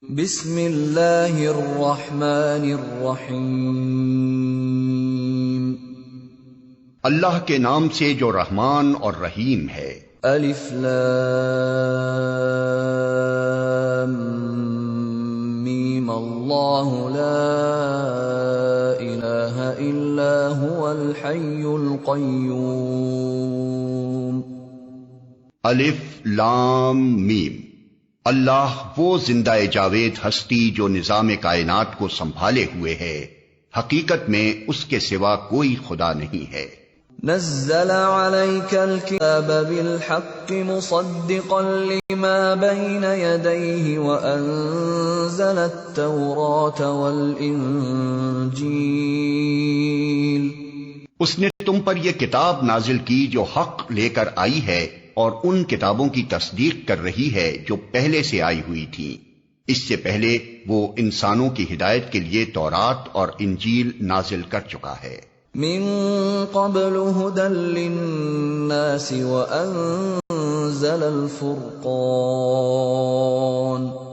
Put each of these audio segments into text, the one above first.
بسم اللہ الرحمن الرحیم اللہ کے نام سے جو رحمان اور رحیم ہے۔ الف لام میم اللہ لا الہ الا هو الحی القیوم۔ الف لام میم، اللہ وہ زندہ جاوید ہستی جو نظام کائنات کو سنبھالے ہوئے ہے، حقیقت میں اس کے سوا کوئی خدا نہیں ہے۔ نزل عليك الكتاب بالحق مصدقا لما بين يديه وأنزل التوراة والإنجيل۔ اس نے تم پر یہ کتاب نازل کی جو حق لے کر آئی ہے اور ان کتابوں کی تصدیق کر رہی ہے جو پہلے سے آئی ہوئی تھی۔ اس سے پہلے وہ انسانوں کی ہدایت کے لیے تورات اور انجیل نازل کر چکا ہے۔ من قبل هدى للناس وأنزل الفرقان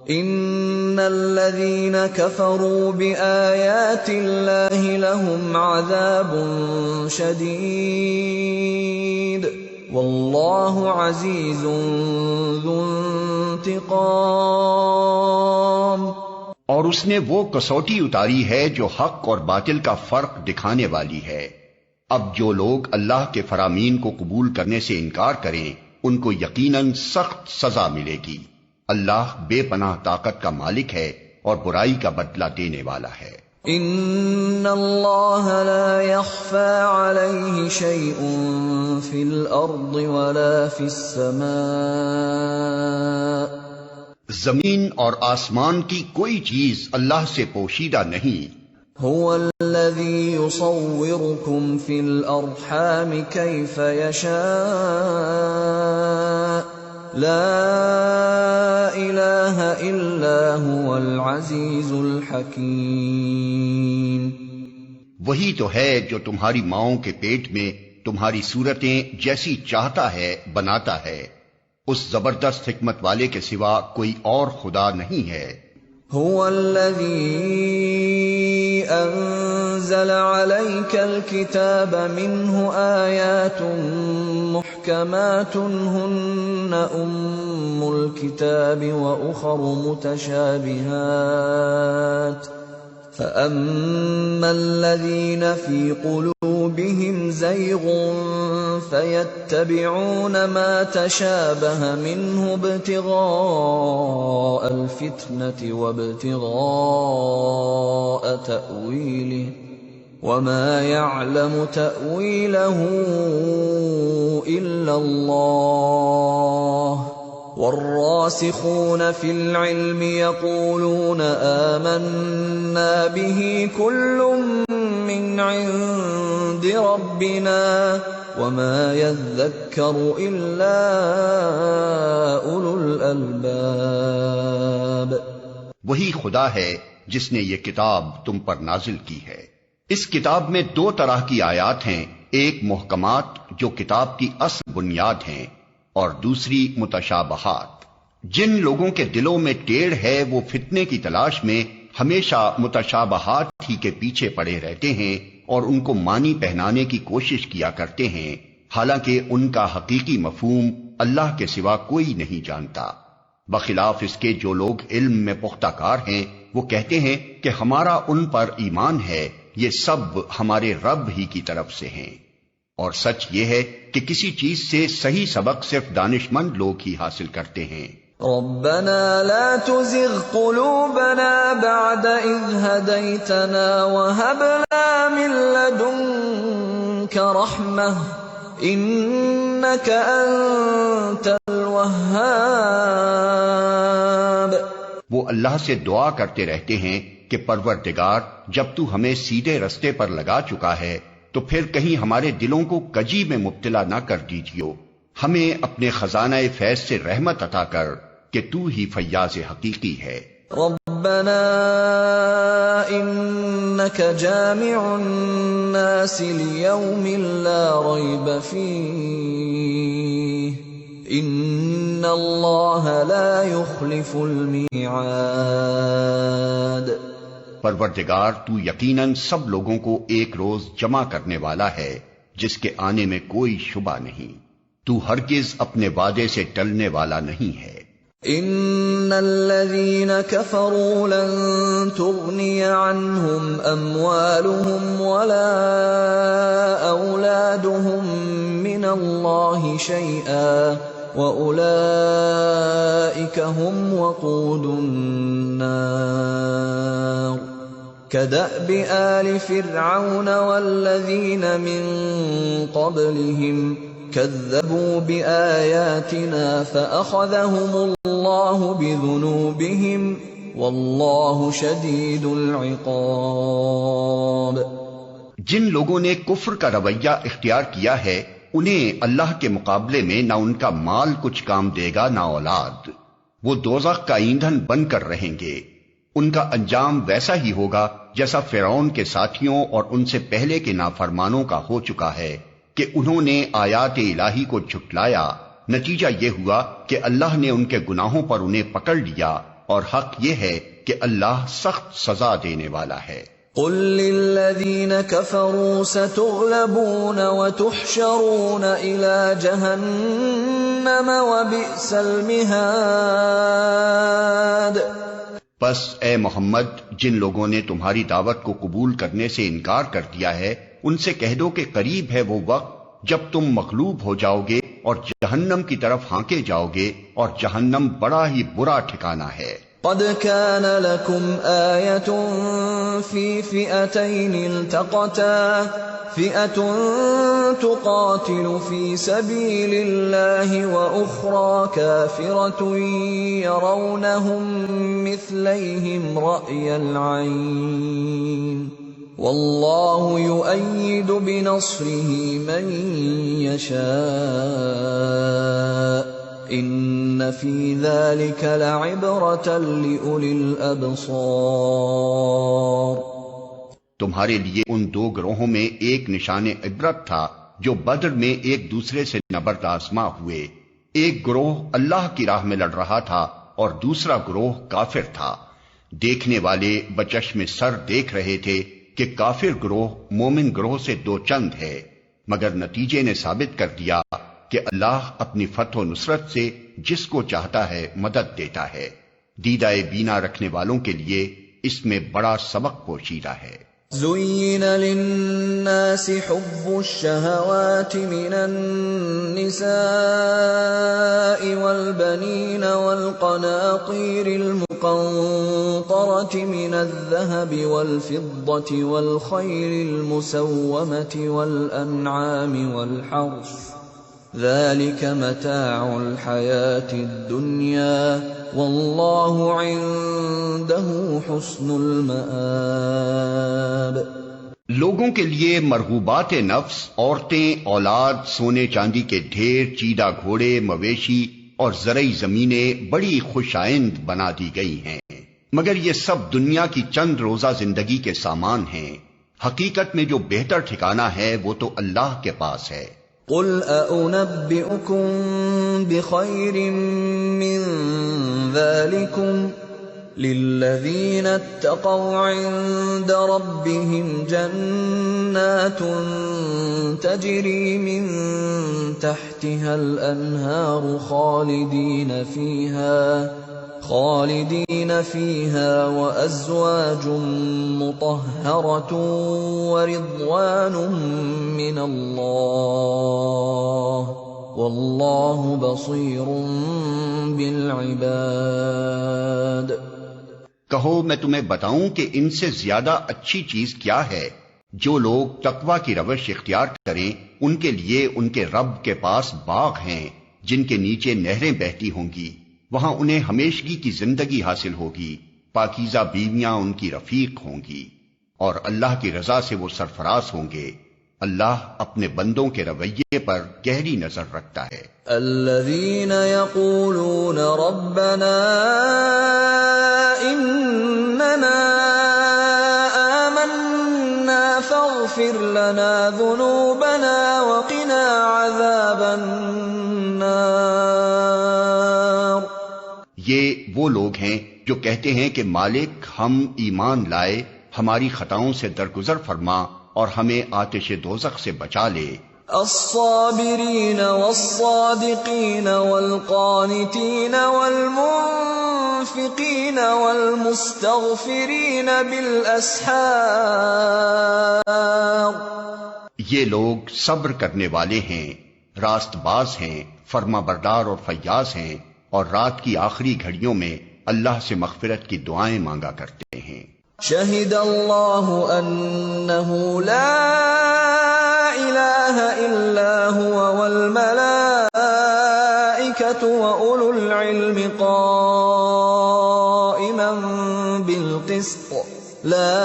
إن الذين كفروا بآيات الله لهم عذاب شديد والله عزيز ذو انتقام۔ اور اس نے وہ کسوٹی اتاری ہے جو حق اور باطل کا فرق دکھانے والی ہے۔ اب جو لوگ اللہ کے فرامین کو قبول کرنے سے انکار کریں ان کو یقیناً سخت سزا ملے گی۔ اللہ بے پناہ طاقت کا مالک ہے اور برائی کا بدلہ دینے والا ہے۔ ان اللہ لا يخفى عليه شيء في الارض ولا في السماء۔ زمین اور آسمان کی کوئی چیز اللہ سے پوشیدہ نہیں۔ هو الذي يصوركم في الارحام كيف يشاء لا الہ الا هو العزیز الحکیم۔ وہی تو ہے جو تمہاری ماؤں کے پیٹ میں تمہاری صورتیں جیسی چاہتا ہے بناتا ہے، اس زبردست حکمت والے کے سوا کوئی اور خدا نہیں ہے۔ هو الذي انزل عليك الكتاب منه آيات محكمات هن ام الكتاب واخر متشابهات فأما الذين في قلوبهم زيغ فيتبعون ما تشابه منه ابتغاء الفتنة وابتغاء تأويله وما يعلم تأويله إلا الله والراسخون في العلم يقولون آمنا به كل من عند ربنا وما يذكر إلا أولو الألباب۔ وہی خدا ہے جس نے یہ کتاب تم پر نازل کی ہے۔ اس کتاب میں دو طرح کی آیات ہیں، ایک محکمات جو کتاب کی اصل بنیاد ہیں اور دوسری متشابہات۔ جن لوگوں کے دلوں میں ٹیڑھ ہے وہ فتنے کی تلاش میں ہمیشہ متشابہات ہی کے پیچھے پڑے رہتے ہیں اور ان کو معنی پہنانے کی کوشش کیا کرتے ہیں، حالانکہ ان کا حقیقی مفہوم اللہ کے سوا کوئی نہیں جانتا۔ بخلاف اس کے جو لوگ علم میں پختہ کار ہیں وہ کہتے ہیں کہ ہمارا ان پر ایمان ہے، یہ سب ہمارے رب ہی کی طرف سے ہیں۔ اور سچ یہ ہے کہ کسی چیز سے صحیح سبق صرف دانشمند لوگ ہی حاصل کرتے ہیں۔ ربنا لا تزغ قلوبنا بعد إذ هديتنا وهب لنا من لدنك رحمة إنك أنت الوهاب۔ وہ اللہ سے دعا کرتے رہتے ہیں کہ پروردگار جب تو ہمیں سیدھے رستے پر لگا چکا ہے تو پھر کہیں ہمارے دلوں کو کجی میں مبتلا نہ کر دیجیو، ہمیں اپنے خزانہ فیض سے رحمت عطا کر کہ تو ہی فیاض حقیقی ہے۔ ربنا انك جامع الناس ليوم لا ريب فيه ان اللہ لا يخلف المیعاد۔ پروردگار تو یقیناً سب لوگوں کو ایک روز جمع کرنے والا ہے جس کے آنے میں کوئی شبہ نہیں، تو ہرگز اپنے وعدے سے ٹلنے والا نہیں ہے۔ ان الذين كفروا لن تغني عنهم اموالهم ولا اولادهم من الله شيئا واولئك هم وقود النار كدأب آل فرعون والذين من قبلهم كذبوا بآياتنا فأخذهم الله بذنوبهم والله شديد العقاب۔ جن لوگوں نے کفر کا رویہ اختیار کیا ہے انہیں اللہ کے مقابلے میں نہ ان کا مال کچھ کام دے گا نہ اولاد، وہ دوزخ کا ایندھن بن کر رہیں گے، ان کا انجام ویسا ہی ہوگا جیسا فرعون کے ساتھیوں اور ان سے پہلے کے نافرمانوں کا ہو چکا ہے کہ انہوں نے آیات الہی کو جھٹلایا، نتیجہ یہ ہوا کہ اللہ نے ان کے گناہوں پر انہیں پکڑ لیا، اور حق یہ ہے کہ اللہ سخت سزا دینے والا ہے۔ قل للذین کفروا ستغلبون وتحشرون الى جہنم وبئس المہاد۔ بس اے محمد، جن لوگوں نے تمہاری دعوت کو قبول کرنے سے انکار کر دیا ہے ان سے کہہ دو کہ قریب ہے وہ وقت جب تم مغلوب ہو جاؤ گے اور جہنم کی طرف ہانکے جاؤ گے، اور جہنم بڑا ہی برا ٹھکانہ ہے۔ قد كان لكم آية في فئتين التقتا فئة تقاتل في سبيل الله وأخرى كافرة يرونهم مثليهم رأي العين والله يؤيد بنصره من يشاء ان فی ذلک لعبرۃ لأولی الابصار۔ تمہارے لیے ان دو گروہوں میں ایک نشان عبرت تھا جو بدر میں ایک دوسرے سے نبرد آزما ہوئے، ایک گروہ اللہ کی راہ میں لڑ رہا تھا اور دوسرا گروہ کافر تھا۔ دیکھنے والے بچشم سر دیکھ رہے تھے کہ کافر گروہ مومن گروہ سے دو چند ہے، مگر نتیجے نے ثابت کر دیا کہ اللہ اپنی فتح و نصرت سے جس کو چاہتا ہے مدد دیتا ہے۔ دیدہ بینا رکھنے والوں کے لیے اس میں بڑا سبق پوشیدہ ہے۔ زُيِّنَ لِلنَّاسِ حُبُّ الشَّهَوَاتِ مِنَ النِّسَاءِ وَالْبَنِينَ وَالْقَنَاطِيرِ الْمُقَنطَرَةِ مِنَ الذَّهَبِ وَالْفِضَّةِ وَالْخَيْلِ الْمُسَوَّمَةِ وَالْأَنْعَامِ وَالْحَرْثِ ذَلِكَ مَتَاعُ الْحَيَاةِ الدُّنْيَا وَاللَّهُ عِندَهُ حُسْنُ الْمَآبِ۔ لوگوں کے لیے مرغوبات نفس، عورتیں، اولاد، سونے چاندی کے ڈھیر، چیدہ گھوڑے، مویشی اور زرعی زمینیں بڑی خوش آئند بنا دی گئی ہیں، مگر یہ سب دنیا کی چند روزہ زندگی کے سامان ہیں، حقیقت میں جو بہتر ٹھکانہ ہے وہ تو اللہ کے پاس ہے۔ قل أأنبئكم بخير من ذلكم للذين اتقوا عند ربهم جنات تجري من تحتها الأنهار خالدين فيها وأزواج مطهرة ورضوان من الله والله بصير بالعباد۔ کہو میں تمہیں بتاؤں کہ ان سے زیادہ اچھی چیز کیا ہے؟ جو لوگ تقوی کی روش اختیار کریں ان کے لیے ان کے رب کے پاس باغ ہیں جن کے نیچے نہریں بہتی ہوں گی، وہاں انہیں ہمیشگی کی زندگی حاصل ہوگی، پاکیزہ بیویاں ان کی رفیق ہوں گی، اور اللہ کی رضا سے وہ سرفراز ہوں گے۔ اللہ اپنے بندوں کے رویے پر گہری نظر رکھتا ہے۔ الذين يقولون ربنا اننا آمنا فاغفر لنا ذنوبنا وقنا عذاب النار۔ وہ لوگ ہیں جو کہتے ہیں کہ مالک ہم ایمان لائے، ہماری خطاؤں سے درگزر فرما اور ہمیں آتش دوزخ سے بچا لے۔ الصابرین والصادقین والقانتین والمنفقین والمستغفرین بالاسحار، یہ لوگ صبر کرنے والے ہیں، راست باز ہیں، فرما بردار اور فیاض ہیں، اور رات کی آخری گھڑیوں میں اللہ سے مغفرت کی دعائیں مانگا کرتے ہیں۔ شہد اللہ انہ لا الہ الا هو والملائکۃ واولو العلم قائما بالقسط لا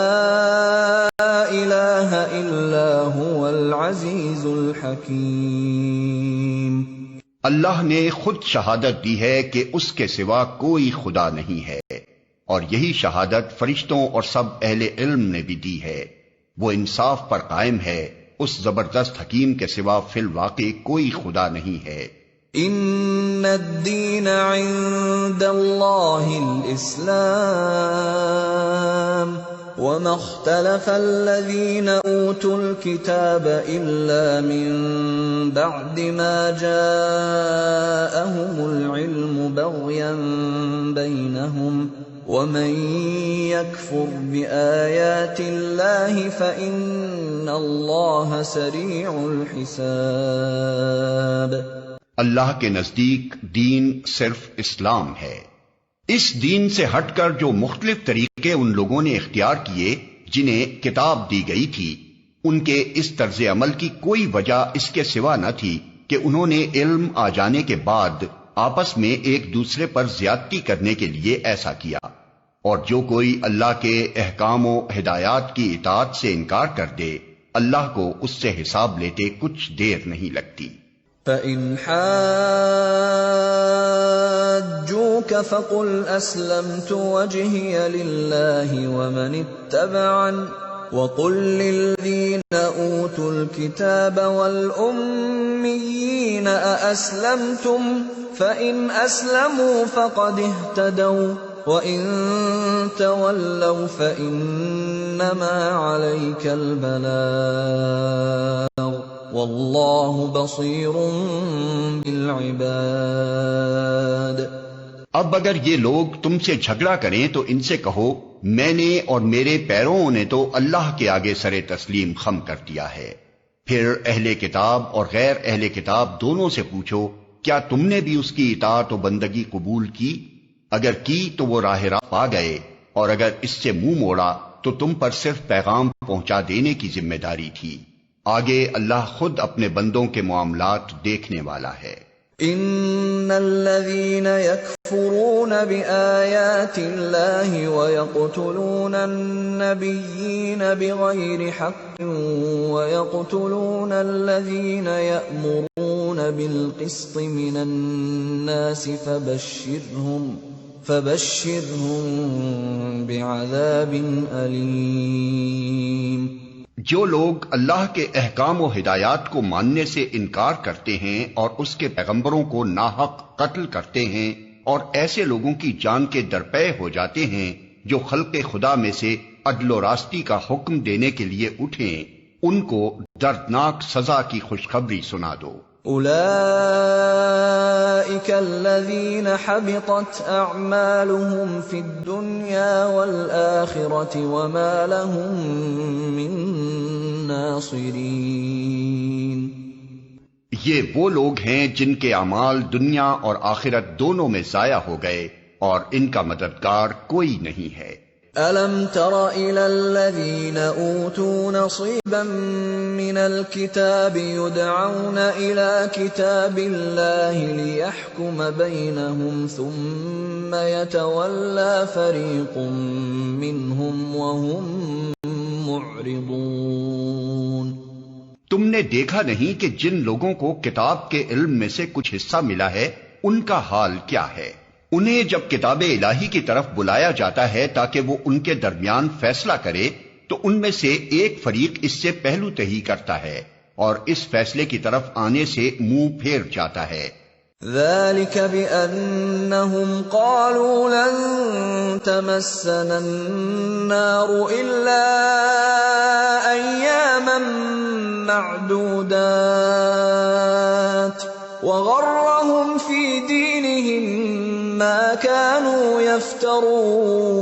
الہ الا هو العزیز الحکیم۔ اللہ نے خود شہادت دی ہے کہ اس کے سوا کوئی خدا نہیں ہے، اور یہی شہادت فرشتوں اور سب اہل علم نے بھی دی ہے۔ وہ انصاف پر قائم ہے، اس زبردست حکیم کے سوا فی الواقع کوئی خدا نہیں ہے۔ ان الدین عند اللہ الاسلام وما اختلف الذين اوتوا الكتاب الا من بعد ما جاءهم العلم بغيا بينهم ومن يكفر بآيات الله فإن الله سريع الحساب۔ اللہ کے نزدیک دین صرف اسلام ہے۔ اس دین سے ہٹ کر جو مختلف طریقے ان لوگوں نے اختیار کیے جنہیں کتاب دی گئی تھی، ان کے اس طرز عمل کی کوئی وجہ اس کے سوا نہ تھی کہ انہوں نے علم آ جانے کے بعد آپس میں ایک دوسرے پر زیادتی کرنے کے لیے ایسا کیا، اور جو کوئی اللہ کے احکام و ہدایات کی اطاعت سے انکار کر دے، اللہ کو اس سے حساب لیتے کچھ دیر نہیں لگتی۔ فَإِنْ حَاجُّوكَ فَقُلْ أَسْلَمْتُ وَجْهِيَ لِلَّهِ وَمَنِ اتَّبَعَنِ وَقُلْ لِلَّذِينَ أُوتُوا الْكِتَابَ وَالْأُمِّيِّينَ أَأَسْلَمْتُمْ فَإِنْ أَسْلَمُوا فَقَدِ اهْتَدَوْا وَإِنْ تَوَلَّوْا فَإِنَّمَا عَلَيْكَ الْبَلَاغُ وَاللَّهُ بَصِيرٌ بِالْعِبَادِ۔ اب اگر یہ لوگ تم سے جھگڑا کریں تو ان سے کہو، میں نے اور میرے پیروں نے تو اللہ کے آگے سر تسلیم خم کر دیا ہے۔ پھر اہل کتاب اور غیر اہل کتاب دونوں سے پوچھو، کیا تم نے بھی اس کی اطاعت و بندگی قبول کی؟ اگر کی تو وہ راہ راست پا گئے، اور اگر اس سے منہ موڑا تو تم پر صرف پیغام پہنچا دینے کی ذمہ داری تھی۔ آگے اللہ خود اپنے بندوں کے معاملات دیکھنے والا ہے۔ ان الذين يكفرون بآيات الله ويقتلون النبيين بغير حق ويقتلون الذين يأمرون بالقسط من الناس فبشرهم بعذاب أليم۔ جو لوگ اللہ کے احکام و ہدایات کو ماننے سے انکار کرتے ہیں اور اس کے پیغمبروں کو ناحق قتل کرتے ہیں، اور ایسے لوگوں کی جان کے درپے ہو جاتے ہیں جو خلق خدا میں سے عدل و راستی کا حکم دینے کے لیے اٹھیں، ان کو دردناک سزا کی خوشخبری سنا دو۔ اولئک الذین حبطت اعمالهم فی الدنیا والآخرة وما لهم من ناصرین۔ یہ وہ لوگ ہیں جن کے اعمال دنیا اور آخرت دونوں میں ضائع ہو گئے، اور ان کا مددگار کوئی نہیں ہے۔ أَلَمْ تَرَ إِلَى الَّذِينَ أُوتُوا نَصِيبًا مِنَ الْكِتَابِ يُدْعَوْنَ إِلَى كِتَابِ اللَّهِ لِيَحْكُمَ بَيْنَهُمْ ثُمَّ يَتَوَلَّى فَرِيقٌ مِّنْهُمْ وَهُمْ مُعْرِضُونَ۔ تم نے دیکھا نہیں کہ جن لوگوں کو کتاب کے علم میں سے کچھ حصہ ملا ہے ان کا حال کیا ہے؟ انہیں جب کتاب الہی کی طرف بلایا جاتا ہے تاکہ وہ ان کے درمیان فیصلہ کرے تو ان میں سے ایک فریق اس سے پہلو تہی کرتا ہے اور اس فیصلے کی طرف آنے سے منہ پھیر جاتا ہے، ذلك بأنهم قالوا لن تمسنا النار إلا أياما معدودات وغرهم في دينهم ما كانوا يفترون.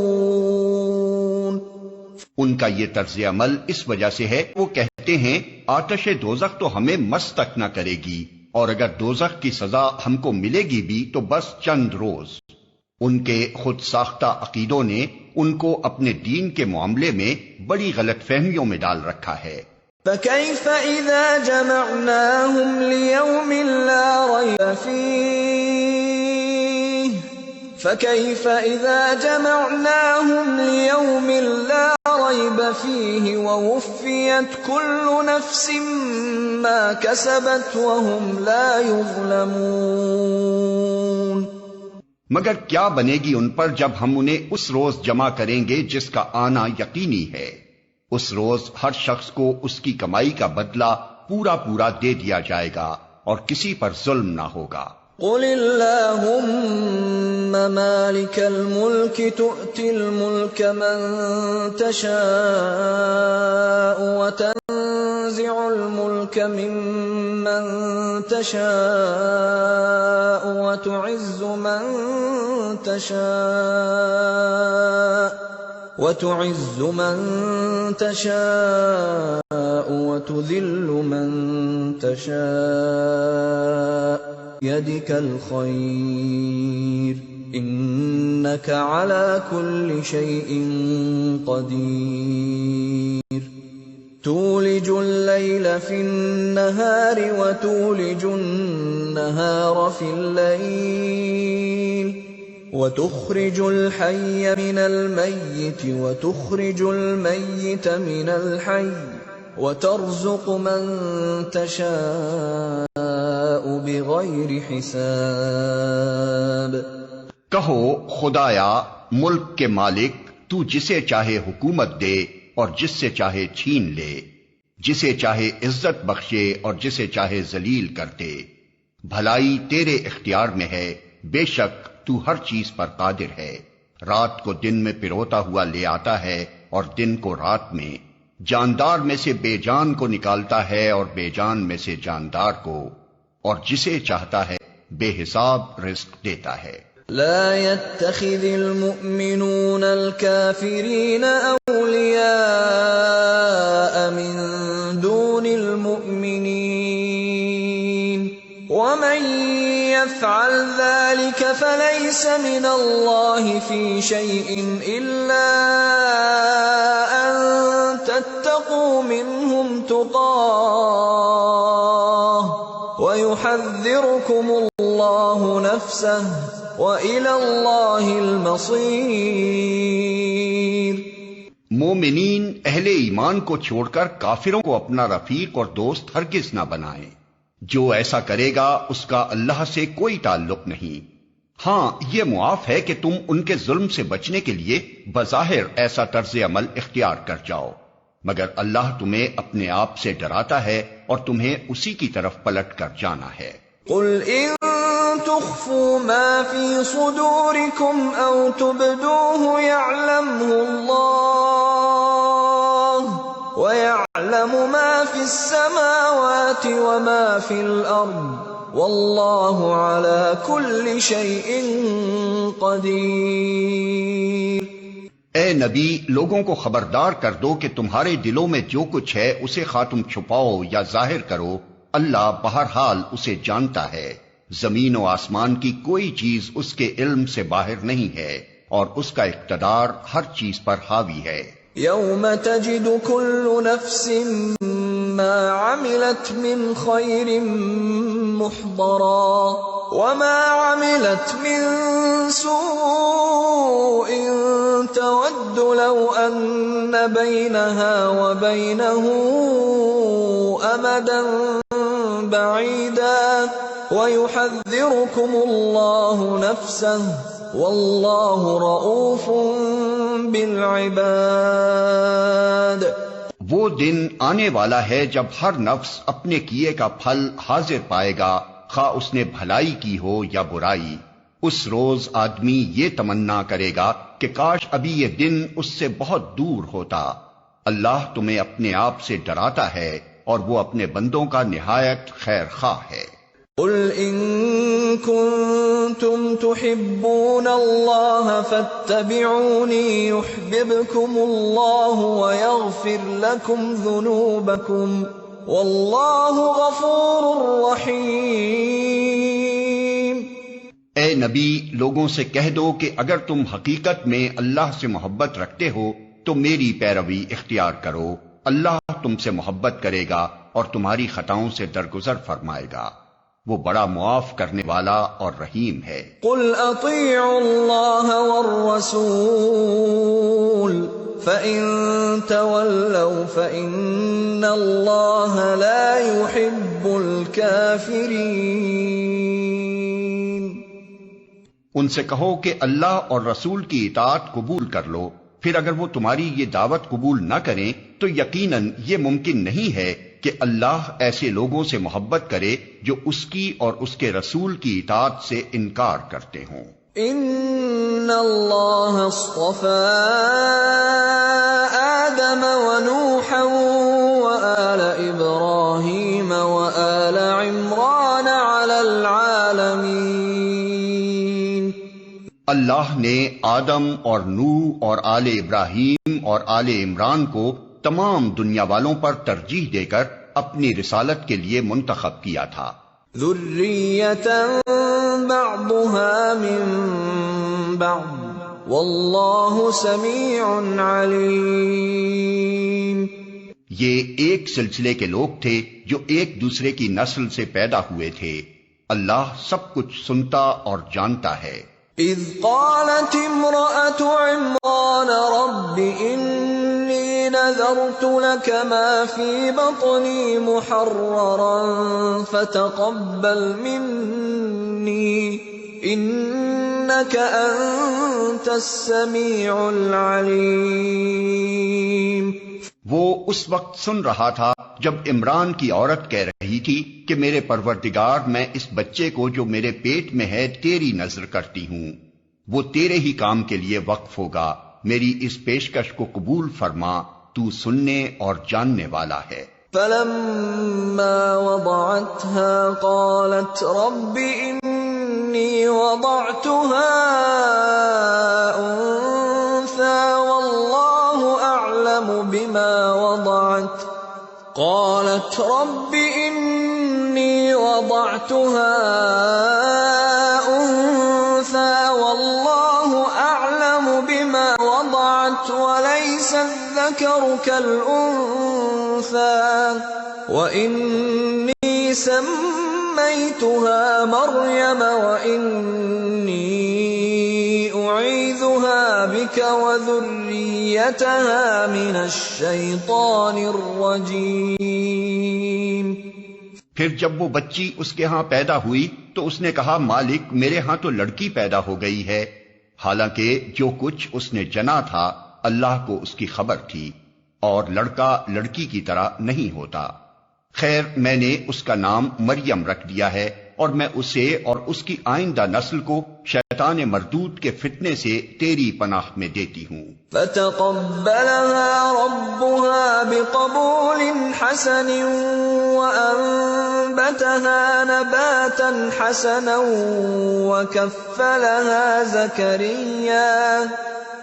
ان کا یہ طرز عمل اس وجہ سے ہے وہ کہتے ہیں آتش دوزخ تو ہمیں مس تک نہ کرے گی، اور اگر دوزخ کی سزا ہم کو ملے گی بھی تو بس چند روز. ان کے خود ساختہ عقیدوں نے ان کو اپنے دین کے معاملے میں بڑی غلط فہمیوں میں ڈال رکھا ہے. فَكَيْفَ إِذَا جَمَعْنَاهُمْ لِيَوْمٍ لَا رَيْبَ فِيهِ فَكَيْفَ إِذَا جَمَعْنَاهُمْ لِيَوْمٍ لَا رَيْبَ فِيهِ وَوُفِّيَتْ كُلُّ نَفْسٍ مَا كَسَبَتْ وَهُمْ لَا يُظْلَمُونَ. مگر کیا بنے گی ان پر جب ہم انہیں اس روز جمع کریں گے جس کا آنا یقینی ہے. اس روز ہر شخص کو اس کی کمائی کا بدلہ پورا پورا دے دیا جائے گا اور کسی پر ظلم نہ ہوگا. قل اللهم مالك الملك تؤتي الملك من تشاء وتنزع الملك ممن تشاء وتعز من تشاء وتذل من تشاء يدك الخير إنك على كل شيء قدير. تولج الليل في النهار وتولج النهار في الليل وتخرج الحي من الميت وتخرج الميت من الحي وترزق من تشاء بغیر حساب. کہو خدایا ملک کے مالک تو جسے چاہے حکومت دے اور جس سے چاہے چھین لے، جسے چاہے عزت بخشے اور جسے چاہے ذلیل کر دے. بھلائی تیرے اختیار میں ہے، بے شک تو ہر چیز پر قادر ہے. رات کو دن میں پروتا ہوا لے آتا ہے اور دن کو رات میں. جاندار میں سے بے جان کو نکالتا ہے اور بے جان میں سے جاندار کو، اور جسے چاہتا ہے بے حساب رزق دیتا ہے. لا يتخذ المؤمنون الكافرين أولياء من دون المؤمنين ومن يفعل ذلك فليس من الله في شيء إلا أن تتقوا منهم تقاه ويحذركم الله نفسه وإلى الله المصير. مومنین اہل ایمان کو چھوڑ کر کافروں کو اپنا رفیق اور دوست ہرگز نہ بنائیں. جو ایسا کرے گا اس کا اللہ سے کوئی تعلق نہیں. ہاں یہ معاف ہے کہ تم ان کے ظلم سے بچنے کے لیے بظاہر ایسا طرز عمل اختیار کر جاؤ، مگر اللہ تمہیں اپنے آپ سے ڈراتا ہے اور تمہیں اسی کی طرف پلٹ کر جانا ہے. قل ان تخفوا ما في صدوركم او تبدوه يعلمه الله ويعلم ما في السماوات وما في الارض والله على كل شيء قدير. اے نبی لوگوں کو خبردار کر دو کہ تمہارے دلوں میں جو کچھ ہے اسے خواہ تم چھپاؤ یا ظاہر کرو، اللہ بہرحال اسے جانتا ہے. زمین و آسمان کی کوئی چیز اس کے علم سے باہر نہیں ہے اور اس کا اقتدار ہر چیز پر حاوی ہے. یوم تجد کل نفس ما عملت من خیر محضرا وما عملت من سوء تود لو ان بينها وبينه امدا بعيدا ويحذركم الله نفسه والله رؤوف بالعباد. وہ دن آنے والا ہے جب ہر نفس اپنے کیے کا پھل حاضر پائے گا خواہ اس نے بھلائی کی ہو یا برائی، اس روز آدمی یہ تمنا کرے گا کہ کاش ابھی یہ دن اس سے بہت دور ہوتا۔ اللہ تمہیں اپنے آپ سے ڈراتا ہے اور وہ اپنے بندوں کا نہایت خیر خواہ ہے۔ قل ان كنتم تحبون الله فاتبعوني يحببكم الله ويغفر لكم ذنوبكم والله غفور رحيم۔ اے نبی، لوگوں سے کہہ دو کہ اگر تم حقیقت میں اللہ سے محبت رکھتے ہو تو میری پیروی اختیار کرو، اللہ تم سے محبت کرے گا اور تمہاری خطاؤں سے درگزر فرمائے گا، وہ بڑا معاف کرنے والا اور رحیم ہے۔ قل اطیعوا اللہ والرسول فإن تولوا فإن اللہ لا يحب الكافرین۔ ان سے کہو کہ اللہ اور رسول کی اطاعت قبول کر لو، پھر اگر وہ تمہاری یہ دعوت قبول نہ کریں تو یقیناً یہ ممکن نہیں ہے کہ اللہ ایسے لوگوں سے محبت کرے جو اس کی اور اس کے رسول کی اطاعت سے انکار کرتے ہوں۔ ان اللہ اصطفى آدم ونوحا وآل ابراہیم وآل عمران علی العالمین۔ اللہ نے آدم اور نوح اور آل ابراہیم اور آل عمران کو تمام دنیا والوں پر ترجیح دے کر اپنی رسالت کے لیے منتخب کیا تھا۔ ذریۃ بعضها من بعض واللہ سمیع علیم۔ یہ ایک سلسلے کے لوگ تھے جو ایک دوسرے کی نسل سے پیدا ہوئے تھے، اللہ سب کچھ سنتا اور جانتا ہے۔ اذ قالت امرأة عمران رب انی نذرت لك ما في بطني محررا فتقبل مني انك انت السميع العليم۔ وہ اس وقت سن رہا تھا جب عمران کی عورت کہہ رہی تھی کہ میرے پروردگار، میں اس بچے کو جو میرے پیٹ میں ہے تیری نذر کرتی ہوں، وہ تیرے ہی کام کے لیے وقف ہوگا، میری اس پیشکش کو قبول فرما، تو سننے اور جاننے والا ہے۔ فلما وضعتها قالت رب انی وضعتها انثى واللہ اعلم بما وضعت قالت رب انی وضعتها انثى واللہ اعلم بما وضعت وليس الذكر كالانثى وانی سمیتها مریم وانی اعیذها بك وذریتها من الشیطان الرجیم۔ پھر جب وہ بچی اس کے ہاں پیدا ہوئی تو اس نے کہا، مالک میرے ہاں تو لڑکی پیدا ہو گئی ہے، حالانکہ جو کچھ اس نے جنا تھا اللہ کو اس کی خبر تھی، اور لڑکا لڑکی کی طرح نہیں ہوتا۔ خیر، میں نے اس کا نام مریم رکھ دیا ہے، اور میں اسے اور اس کی آئندہ نسل کو شیطان مردود کے فتنے سے تیری پناہ میں دیتی ہوں۔ فتقبلها ربها بقبول حسن وأنبتها نباتا حسنا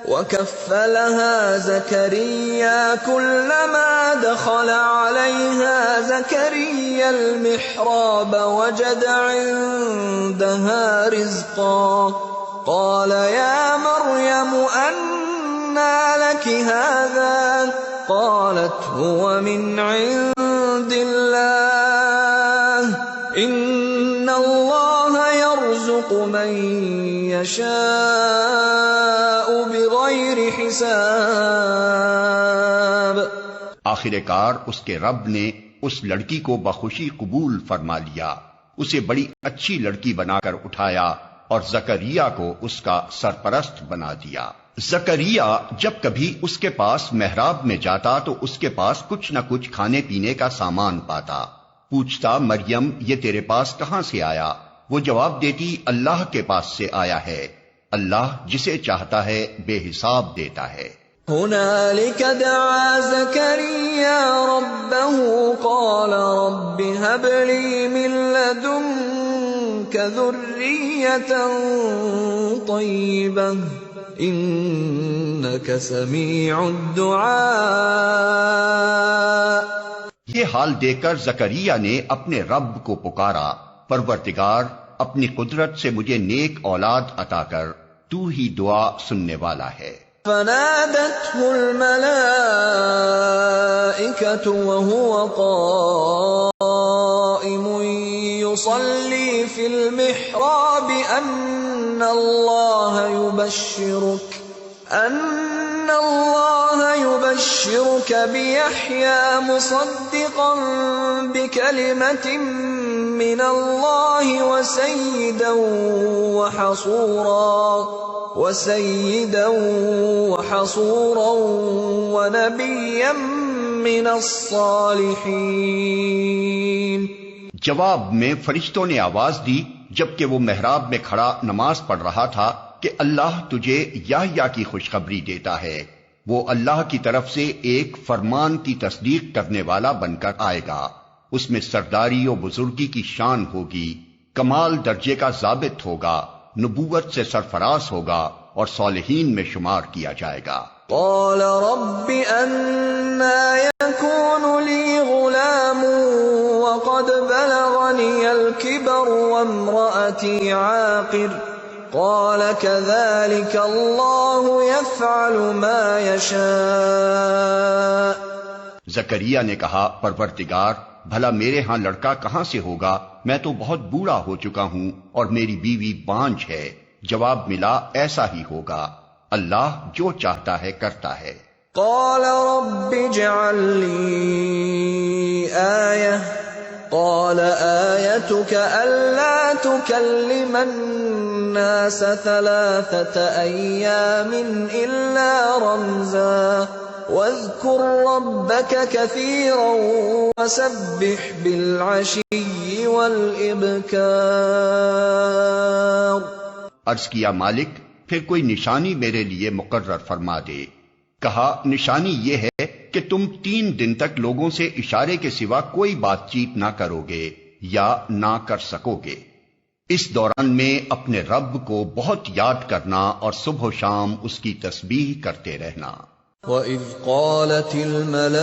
وكفلها زكريا كلما دخل عليها زكريا المحراب وجد عندها رزقا قال يا مريم أنى لك هذا قالت هو من عند الله إن الله يرزق من يشاء بغیر حساب۔ آخر کار اس کے رب نے اس لڑکی کو بخوشی قبول فرما لیا، اسے بڑی اچھی لڑکی بنا کر اٹھایا اور زکریا کو اس کا سرپرست بنا دیا۔ زکریا جب کبھی اس کے پاس محراب میں جاتا تو اس کے پاس کچھ نہ کچھ کھانے پینے کا سامان پاتا، پوچھتا مریم یہ تیرے پاس کہاں سے آیا؟ وہ جواب دیتی اللہ کے پاس سے آیا ہے، اللہ جسے چاہتا ہے بے حساب دیتا ہے۔ هنالك دعا زكريا ربه قال رب هب لي من لدنك ذرية طيبة إنك سميع الدعاء۔ یہ حال دیکھ کر زکریا نے اپنے رب کو پکارا، پروردگار اپنی قدرت سے مجھے نیک اولاد عطا کر، تو ہی دعا سننے والا ہے۔ فنادته الملائكة وهو قائم يصلي في المحراب أن الله يبشرك بيحيى مصدقا بكلمة من الله وسيدا وحصورا ونبيا من الصالحين۔ جواب میں فرشتوں نے آواز دی جبکہ وہ محراب میں کھڑا نماز پڑھ رہا تھا کہ اللہ تجھے یحییٰ کی خوشخبری دیتا ہے، وہ اللہ کی طرف سے ایک فرمان کی تصدیق کرنے والا بن کر آئے گا، اس میں سرداری و بزرگی کی شان ہوگی، کمال درجے کا ضابط ہوگا، نبوت سے سرفراز ہوگا اور صالحین میں شمار کیا جائے گا۔ قال رب أنى يكون لي غلام وقد بلغني الكبر وامرأتي عاقر قال كذلك الله يفعل ما يشاء۔ زکریا نے کہا پروردگار بھلا میرے ہاں لڑکا کہاں سے ہوگا، میں تو بہت بوڑھا ہو چکا ہوں اور میری بیوی بانجھ ہے۔ جواب ملا ایسا ہی ہوگا، اللہ جو چاہتا ہے کرتا ہے۔ قال رب اجعل لي آية قال آيتك ألا تكلم الناس 3 أيام إلا رمزا واذكر ربك كثيرا وسبح بالعشي والإبكار۔ عرض کیا مالک پھر کوئی نشانی میرے لیے مقرر فرما دے۔ کہا نشانی یہ ہے کہ تم 3 دن تک لوگوں سے اشارے کے سوا کوئی بات چیت نہ کرو گے یا نہ کر سکو گے، اس دوران میں اپنے رب کو بہت یاد کرنا اور صبح و شام اس کی تسبیح کرتے رہنا۔ وَإِذْ قَالَتِ الْمَلَائِكَةُ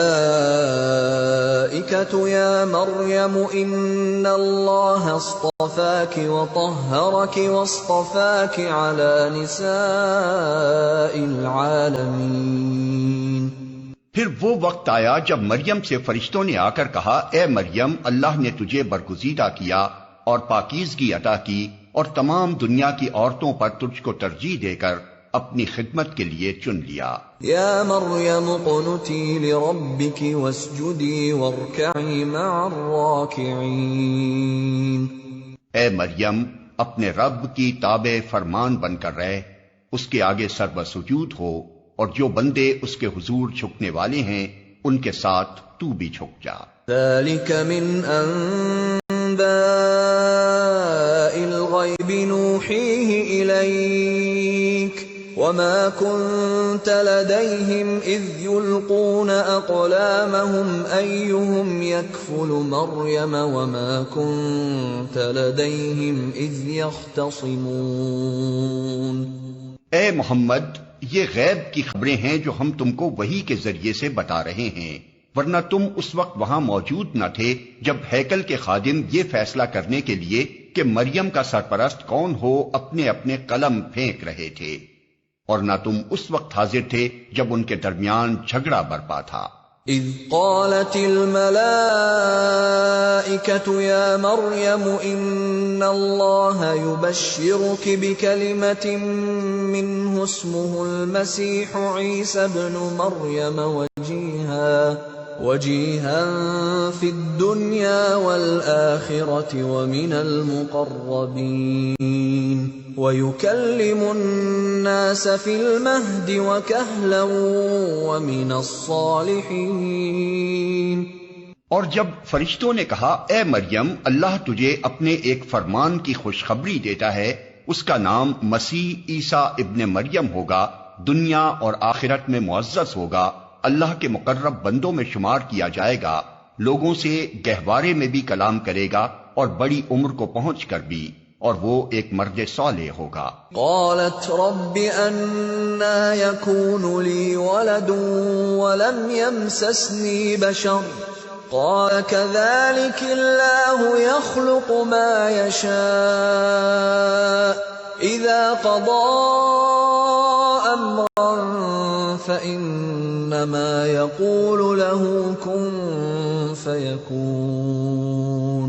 يَا مَرْيَمُ إِنَّ اللَّهَ اصْطَفَاكِ وَطَهَّرَكِ وَاصْطَفَاكِ عَلَى نِسَاءِ الْعَالَمِينَ۔ پھر وہ وقت آیا جب مریم سے فرشتوں نے آ کر کہا اے مریم اللہ نے تجھے برگزیدہ کیا اور پاکیزگی عطا کی اور تمام دنیا کی عورتوں پر تجھ کو ترجیح دے کر اپنی خدمت کے لیے چن لیا۔ یا مریم اقنتی لربک واسجدی وارکعی مع الراکعین۔ اے مریم اپنے رب کی تابع فرمان بن کر رہ، اس کے آگے سر بسجود ہو اور جو بندے اس کے حضور جھکنے والے ہیں ان کے ساتھ تو بھی جھک جا۔ ذالک من انباء الغیب نوحیہ الیک وما كنت لديهم إذ يلقون أقلامهم أيهم يكفل مريم وما كنت لديهم إذ يختصمون۔ اے محمد یہ غیب کی خبریں ہیں جو ہم تم کو وحی کے ذریعے سے بتا رہے ہیں، ورنہ تم اس وقت وہاں موجود نہ تھے جب ہیکل کے خادم یہ فیصلہ کرنے کے لیے کہ مریم کا سرپرست کون ہو اپنے اپنے قلم پھینک رہے تھے، اور نہ تم اس وقت حاضر تھے جب ان کے درمیان جھگڑا برپا تھا۔ اذ قالت الملائکۃ یا مریم ان اللہ یبشرک بکلمۃ منہ اسمہ المسیح عیسی ابن مریم وجیہا فی الدنیا والآخرۃ ومن المقربین وَيُكَلِّمُ النَّاسَ فِي الْمَهْدِ وَكَهْلًا وَمِنَ الصَّالِحِينَ۔ اور جب فرشتوں نے کہا اے مریم اللہ تجھے اپنے ایک فرمان کی خوشخبری دیتا ہے، اس کا نام مسیح عیسیٰ ابن مریم ہوگا، دنیا اور آخرت میں معزز ہوگا، اللہ کے مقرب بندوں میں شمار کیا جائے گا، لوگوں سے گہوارے میں بھی کلام کرے گا اور بڑی عمر کو پہنچ کر بھی، اور وہ ایک مرد صالح ہوگا۔ قالت رب أنى يكون لي ولد ولم يمسسني بشر قال كذلك الله يخلق ما يشاء إذا قضى أمرا فإنما يقول له كن فيكون۔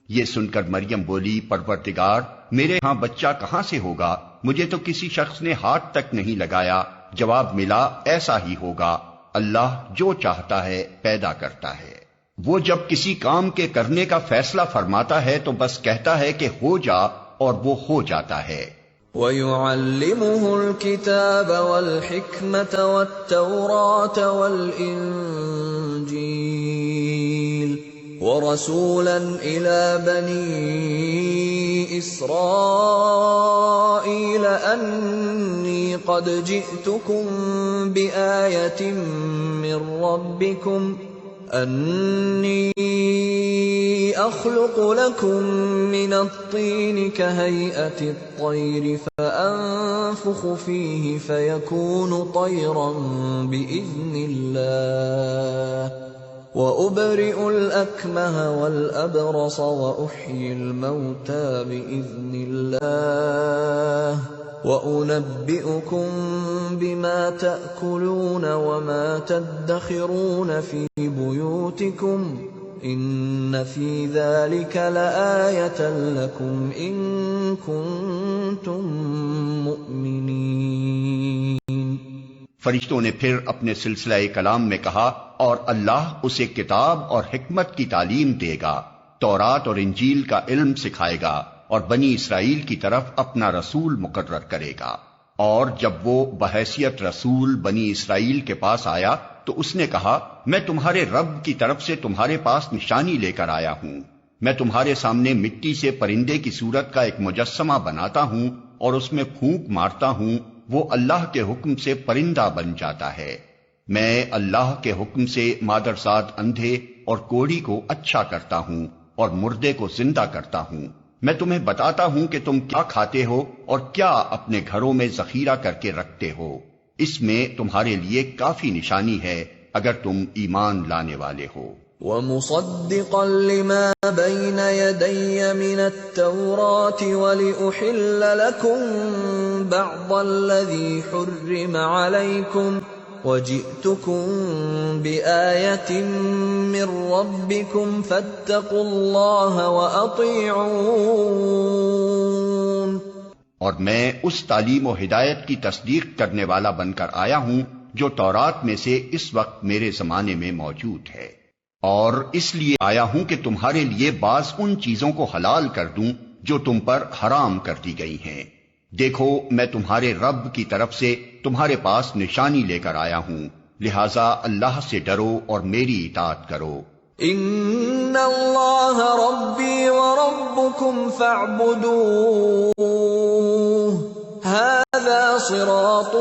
یہ سن کر مریم بولی پروردگار میرے ہاں بچہ کہاں سے ہوگا، مجھے تو کسی شخص نے ہاتھ تک نہیں لگایا۔ جواب ملا ایسا ہی ہوگا، اللہ جو چاہتا ہے پیدا کرتا ہے۔ وہ جب کسی کام کے کرنے کا فیصلہ فرماتا ہے تو بس کہتا ہے کہ ہو جا اور وہ ہو جاتا ہے۔ وَيُعَلِّمُهُ الْكِتَابَ وَالْحِكْمَةَ وَالتَّوْرَاةَ وَالْإِنْجِيلَ وَرَسُولًا إِلَى بَنِي إِسْرَائِيلَ أَنِّي قَدْ جِئْتُكُمْ بِآيَةٍ مِّن رَّبِّكُمْ أَنِّي أَخْلُقُ لَكُم مِّنَ الطِّينِ كَهَيْئَةِ الطَّيْرِ فَأَنفُخُ فِيهِ فَيَكُونُ طَيْرًا بِإِذْنِ اللَّهِ وَأُبْرِئُ الْأَكْمَهَ وَالْأَبْرَصَ وَأُحْيِي الْمَوْتَى بِإِذْنِ اللَّهِ وَأُنَبِّئُكُم بِمَا تَأْكُلُونَ وَمَا تَدَّخِرُونَ فِي بُيُوتِكُمْ إِنَّ فِي ذَلِكَ لَآيَةً لَكُمْ إِن كُنتُم مُّؤْمِنِينَ۔ فرشتوں نے پھر اپنے سلسلہ کلام میں کہا اور اللہ اسے کتاب اور حکمت کی تعلیم دے گا، تورات اور انجیل کا علم سکھائے گا اور بنی اسرائیل کی طرف اپنا رسول مقرر کرے گا۔ اور جب وہ بحیثیت رسول بنی اسرائیل کے پاس آیا تو اس نے کہا میں تمہارے رب کی طرف سے تمہارے پاس نشانی لے کر آیا ہوں، میں تمہارے سامنے مٹی سے پرندے کی صورت کا ایک مجسمہ بناتا ہوں اور اس میں پھونک مارتا ہوں، وہ اللہ کے حکم سے پرندہ بن جاتا ہے۔ میں اللہ کے حکم سے مادرزاد اندھے اور کوڑی کو اچھا کرتا ہوں اور مردے کو زندہ کرتا ہوں۔ میں تمہیں بتاتا ہوں کہ تم کیا کھاتے ہو اور کیا اپنے گھروں میں ذخیرہ کر کے رکھتے ہو، اس میں تمہارے لیے کافی نشانی ہے اگر تم ایمان لانے والے ہو۔ وَمُصَدِّقًا لِمَا بَيْنَ يَدَيَّ مِنَ التَّوْرَاةِ وَلِأُحِلَّ لَكُم بَعْضَ الَّذِي حُرِّمَ عَلَيْكُمْ وَجِئْتُكُم بِآيَةٍ مِّن رَّبِّكُمْ فَاتَّقُوا اللَّهَ وَأَطِيعُونِ۔ اور میں اس تعلیم و ہدایت کی تصدیق کرنے والا بن کر آیا ہوں جو تورات میں سے اس وقت میرے زمانے میں موجود ہے، اور اس لیے آیا ہوں کہ تمہارے لیے بعض ان چیزوں کو حلال کر دوں جو تم پر حرام کر دی گئی ہیں۔ دیکھو میں تمہارے رب کی طرف سے تمہارے پاس نشانی لے کر آیا ہوں، لہذا اللہ سے ڈرو اور میری اطاعت کرو۔ ان اللہ ربی وربکم فاعبدوہ ھذا صراط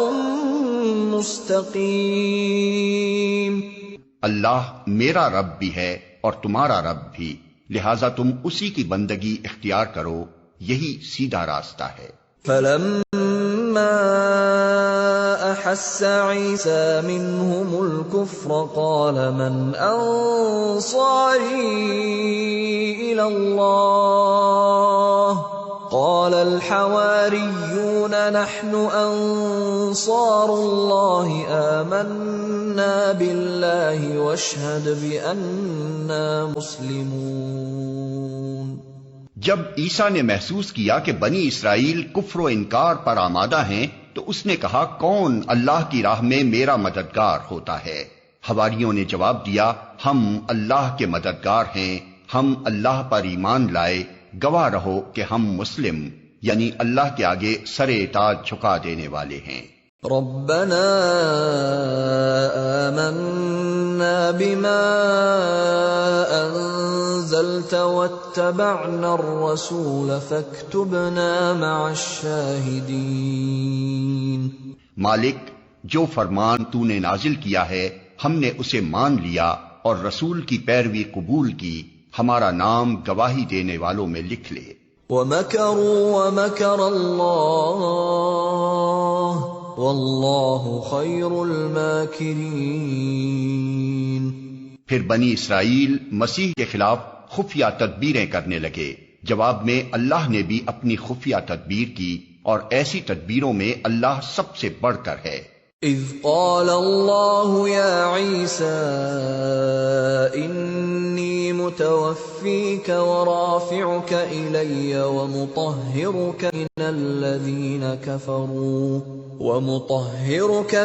مستقیم۔ اللہ میرا رب بھی ہے اور تمہارا رب بھی، لہذا تم اسی کی بندگی اختیار کرو، یہی سیدھا راستہ ہے۔ فلما احس عیسی منهم الكفر قال من انصاری الى اللہ قال الحواریون نحن انصار اللہ آمنا باللہ واشہد بأننا مسلمون۔ جب عیسیٰ نے محسوس کیا کہ بنی اسرائیل کفر و انکار پر آمادہ ہیں تو اس نے کہا کون اللہ کی راہ میں میرا مددگار ہوتا ہے؟ حواریوں نے جواب دیا ہم اللہ کے مددگار ہیں، ہم اللہ پر ایمان لائے، گواہ رہو کہ ہم مسلم یعنی اللہ کے آگے سر اطاعت جھکا دینے والے ہیں۔ ربنا آمنا بما واتبعنا الرسول فاكتبنا مع الشاهدين۔ مالک، جو فرمان تو نے نازل کیا ہے ہم نے اسے مان لیا اور رسول کی پیروی قبول کی، ہمارا نام گواہی دینے والوں میں لکھ لے۔ وَمَكَرُوا وَمَكَرَ اللَّهُ وَاللَّهُ خَيْرُ الْمَاكِرِينَ۔ پھر بنی اسرائیل مسیح کے خلاف خفیہ تدبیریں کرنے لگے، جواب میں اللہ نے بھی اپنی خفیہ تدبیر کی، اور ایسی تدبیروں میں اللہ سب سے بڑھ کر ہے۔ اذ قال اللہ یا عیسیٰ انی متوفیک ورافعک الی ومطہرک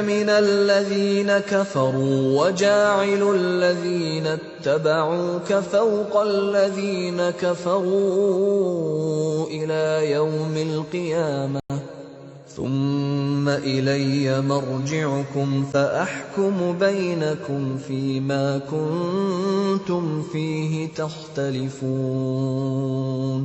من الذین کفروا وجاعل الذین اتبعوک فوق الذین کفروا الی یوم القیامہ ثم إلي مرجعكم فأحكم بينكم فيما كنتم فيه تختلفون۔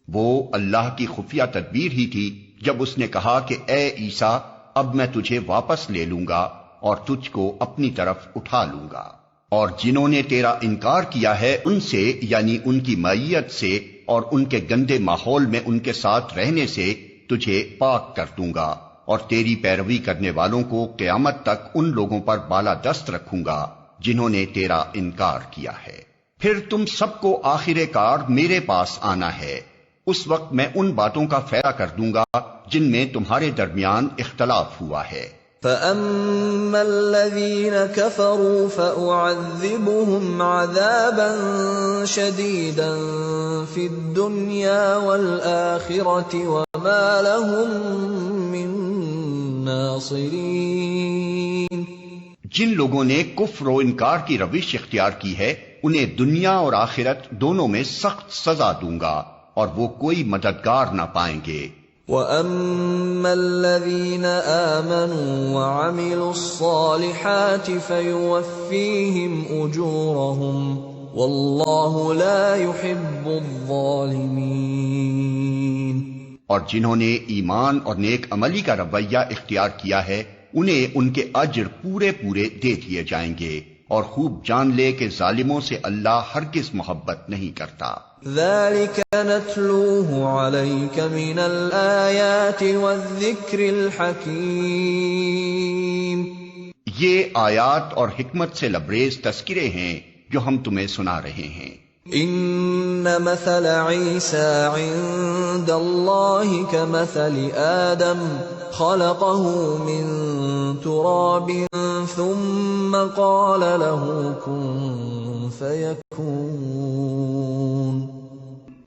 وہ اللہ کی خفیہ تدبیر ہی تھی جب اس نے کہا کہ اے عیسیٰ، اب میں تجھے واپس لے لوں گا اور تجھ کو اپنی طرف اٹھا لوں گا، اور جنہوں نے تیرا انکار کیا ہے ان سے، یعنی ان کی معیت سے اور ان کے گندے ماحول میں ان کے ساتھ رہنے سے تجھے پاک کر دوں گا، اور تیری پیروی کرنے والوں کو قیامت تک ان لوگوں پر بالا دست رکھوں گا جنہوں نے تیرا انکار کیا ہے۔ پھر تم سب کو آخر کار میرے پاس آنا ہے، اس وقت میں ان باتوں کا فیصلہ کر دوں گا جن میں تمہارے درمیان اختلاف ہوا ہے۔ فَأَمَّا الَّذِينَ كَفَرُوا فَأُعَذِّبُهُمْ عَذَابًا شَدِيدًا فِي الدُّنْيَا وَالْآخِرَةِ وَمَا لَهُم مِّن نَّاصِرِينَ۔ جن لوگوں نے کفر و انکار کی روش اختیار کی ہے انہیں دنیا اور آخرت دونوں میں سخت سزا دوں گا، اور وہ کوئی مددگار نہ پائیں گے۔ وَأَمَّا الَّذِينَ آمَنُوا وَعَمِلُوا الصَّالِحَاتِ فَيُوَفِّيهِمْ أُجُورَهُمْ وَاللَّهُ لَا يُحِبُّ الظَّالِمِينَ۔ اور جنہوں نے ایمان اور نیک عملی کا رویہ اختیار کیا ہے انہیں ان کے اجر پورے پورے دے دیے جائیں گے، اور خوب جان لے کہ ظالموں سے اللہ ہرگز محبت نہیں کرتا۔ ذَلِكَ نَتْلُوهُ عَلَيْكَ مِنَ الْآيَاتِ وَالذِّكْرِ الْحَكِيمِ۔ یہ آیات اور حکمت سے لبریز تذکرے ہیں جو ہم تمہیں سنا رہے ہیں۔ ان مثل عیسیٰ عند اللہ کمثل آدم خلقه من تراب ثم قال له كن فيكون۔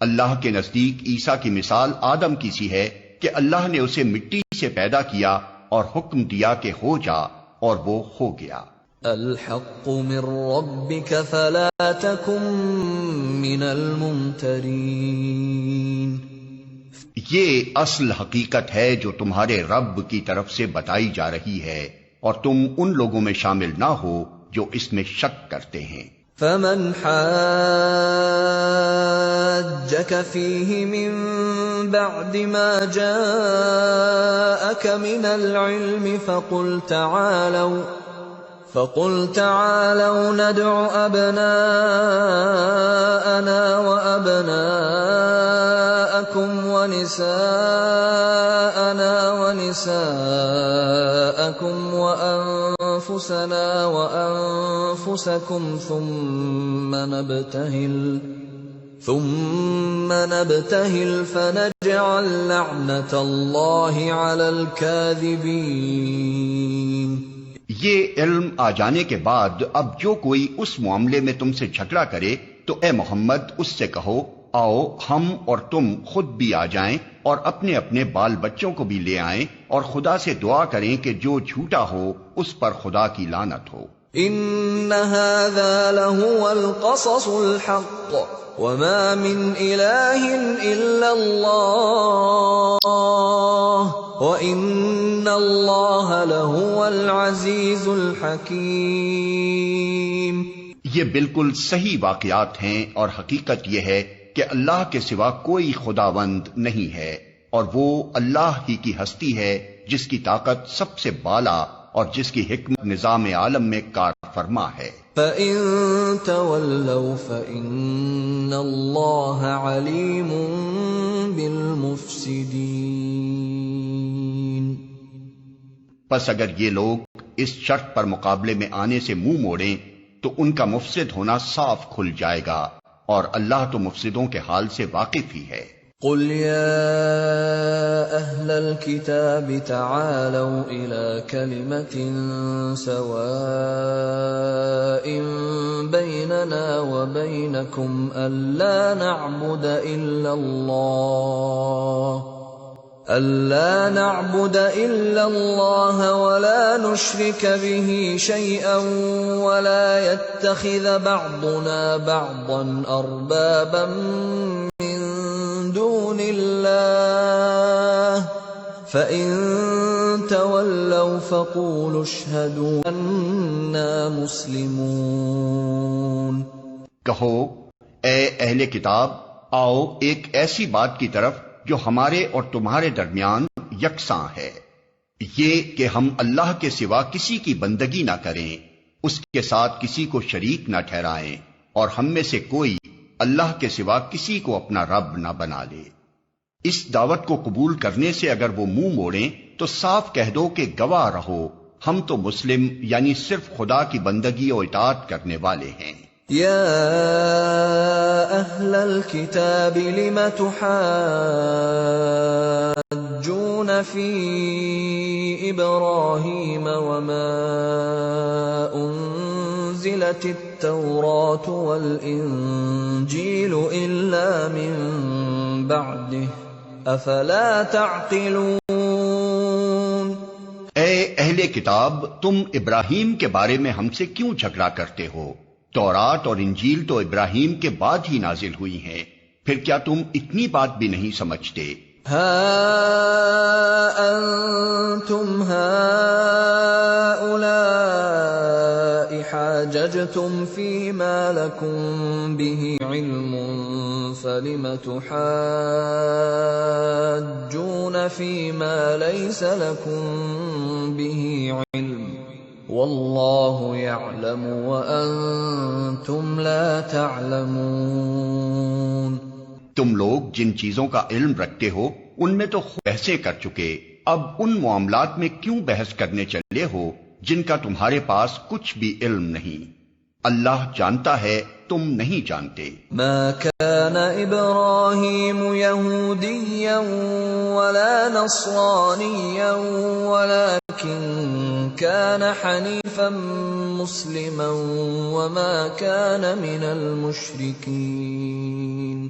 اللہ کے نزدیک عیسیٰ کی مثال آدم کی سی ہے کہ اللہ نے اسے مٹی سے پیدا کیا اور حکم دیا کہ ہو جا، اور وہ ہو گیا۔ الحق من ربك فلا تكن من الممترین۔ یہ اصل حقیقت ہے جو تمہارے رب کی طرف سے بتائی جا رہی ہے، اور تم ان لوگوں میں شامل نہ ہو جو اس میں شک کرتے ہیں۔ فمن حاجك فيه من بعد ما جاءك من العلم فقل تعالوا ندع أبناءنا وأبناءكم ونساءنا ونساءكم وأنفسنا وأنفسكم ثم نبتهل فنجعل لعنة الله على الكاذبين۔ یہ علم آ جانے کے بعد اب جو کوئی اس معاملے میں تم سے جھگڑا کرے تو اے محمد اس سے کہو، آؤ ہم اور تم خود بھی آ جائیں اور اپنے اپنے بال بچوں کو بھی لے آئیں، اور خدا سے دعا کریں کہ جو جھوٹا ہو اس پر خدا کی لعنت ہو۔ ان هذا لهو القصص الحق وما من اله الا الله وان الله لهو العزيز الحكيم۔ یہ بالکل صحیح واقعات ہیں اور حقیقت یہ ہے کہ اللہ کے سوا کوئی خداوند نہیں ہے اور وہ اللہ ہی کی ہستی ہے جس کی طاقت سب سے بالا اور جس کی حکمت نظام عالم میں کار فرما ہے۔ فَإِن تَوَلَّوْا فَإِنَّ اللَّهَ عَلِيمٌ بِالْمُفْسِدِينَ۔ پس اگر یہ لوگ اس شرط پر مقابلے میں آنے سے منہ موڑیں تو ان کا مفسد ہونا صاف کھل جائے گا، اور اللہ تو مفسدوں کے حال سے واقف ہی ہے۔ قُلْ يَا أَهْلَ الْكِتَابِ تَعَالَوْا إِلَى كَلِمَةٍ سَوَاءٍ بَيْنَنَا وَبَيْنَكُمْ أَلَّا نَعْبُدَ إِلَّا اللَّهَ وَلَا نُشْرِكَ بِهِ شَيْئًا وَلَا يَتَّخِذَ بَعْضُنَا بَعْضًا أَرْبَابًا مِّن دُونِ اللَّهِ فَإِن تَوَلَّوْا فَقُولُوا اشْهَدُوا أَنَّا مُسْلِمُونَ۔ کہو اے اہل کتاب، آؤ ایک ایسی بات کی طرف جو ہمارے اور تمہارے درمیان یکساں ہے، یہ کہ ہم اللہ کے سوا کسی کی بندگی نہ کریں، اس کے ساتھ کسی کو شریک نہ ٹھہرائیں، اور ہم میں سے کوئی اللہ کے سوا کسی کو اپنا رب نہ بنا لے۔ اس دعوت کو قبول کرنے سے اگر وہ منہ موڑیں تو صاف کہہ دو کہ گواہ رہو ہم تو مسلم یعنی صرف خدا کی بندگی و اطاعت کرنے والے ہیں۔ یا اہل الکتاب لم تحاجون فی ابراہیم وما انزلت التوراة والانجیل الا من بعده افلا تعقلون۔ اے اہل کتاب، تم ابراہیم کے بارے میں ہم سے کیوں جھگڑا کرتے ہو؟ تورات اور انجیل تو ابراہیم کے بعد ہی نازل ہوئی ہیں، پھر کیا تم اتنی بات بھی نہیں سمجھتے؟ ہا انتم هؤلاء حاججتم فيما لكم به علم فلم تحاجون فيما ليس لكم به علم واللہ یعلم وانتم لا تعلمون۔ تم لوگ جن چیزوں کا علم رکھتے ہو ان میں تو بحثیں کر چکے، اب ان معاملات میں کیوں بحث کرنے چلے ہو جن کا تمہارے پاس کچھ بھی علم نہیں؟ اللہ جانتا ہے، تم نہیں جانتے۔ ما كان ابراہیم یہودیا ولا نصرانیا ولكن كان حنیفا مسلما وما كان من المشرکین۔